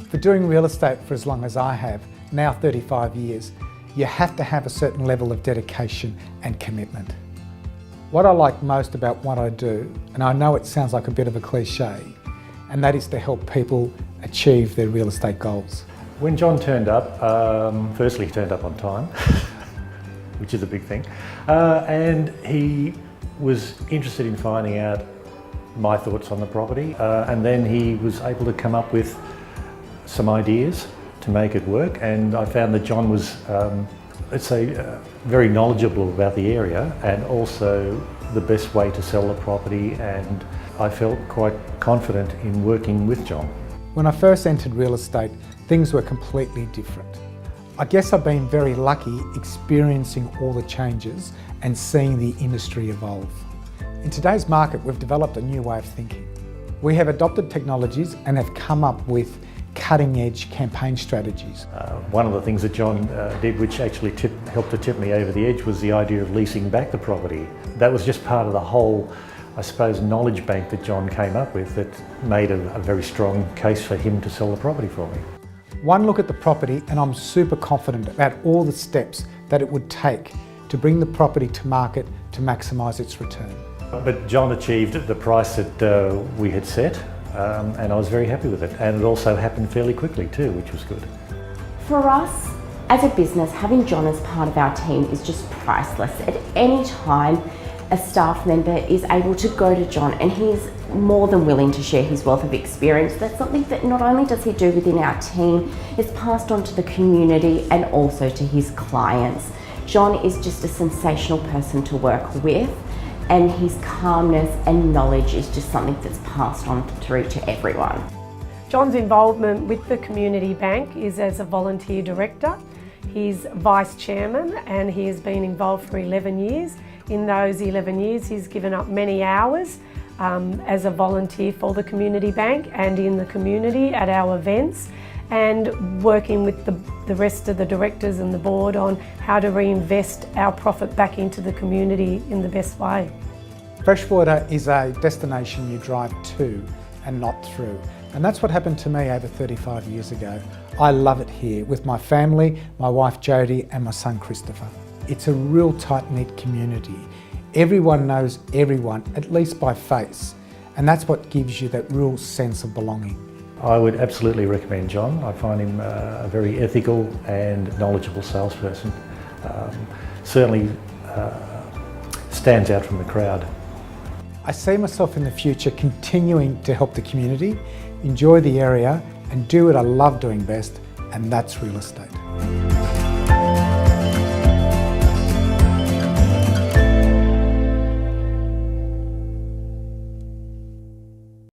For doing real estate for as long as I have, now 35 years, you have to have a certain level of dedication and commitment. What I like most about what I do, and I know it sounds like a bit of a cliche, and that is to help people achieve their real estate goals. When John turned up, firstly he turned up on time, which is a big thing, and he was interested in finding out my thoughts on the property, and then he was able to come up with some ideas to make it work, and I found that John was, let's say, very knowledgeable about the area and also the best way to sell the property, and I felt quite confident in working with John. When I first entered real estate, things were completely different. I guess I've been very lucky experiencing all the changes and seeing the industry evolve. In today's market, we've developed a new way of thinking. We have adopted technologies and have come up with cutting-edge campaign strategies. One of the things that John did, which actually helped to tip me over the edge, was the idea of leasing back the property. That was just part of the whole, I suppose, knowledge bank that John came up with that made a very strong case for him to sell the property for me. One look at the property and I'm super confident about all the steps that it would take to bring the property to market to maximise its return. But John achieved the price that we had set, and I was very happy with it. And it also happened fairly quickly too, which was good. For us, as a business, having John as part of our team is just priceless. At any time, a staff member is able to go to John and he's more than willing to share his wealth of experience. That's something that not only does he do within our team, it's passed on to the community and also to his clients. John is just a sensational person to work with, and his calmness and knowledge is just something that's passed on through to everyone. John's involvement with the Community Bank is as a volunteer director. He's vice chairman and he has been involved for 11 years. In those 11 years, he's given up many hours as a volunteer for the Community Bank and in the community at our events, and working with the rest of the directors and the board on how to reinvest our profit back into the community in the best way. Freshwater is a destination you drive to and not through. And that's what happened to me over 35 years ago. I love it here with my family, my wife Jodie and my son Christopher. It's a real tight-knit community. Everyone knows everyone, at least by face. And that's what gives you that real sense of belonging. I would absolutely recommend John. I find him a very ethical and knowledgeable salesperson. Certainly stands out from the crowd. I see myself in the future continuing to help the community, enjoy the area and do what I love doing best, and that's real estate.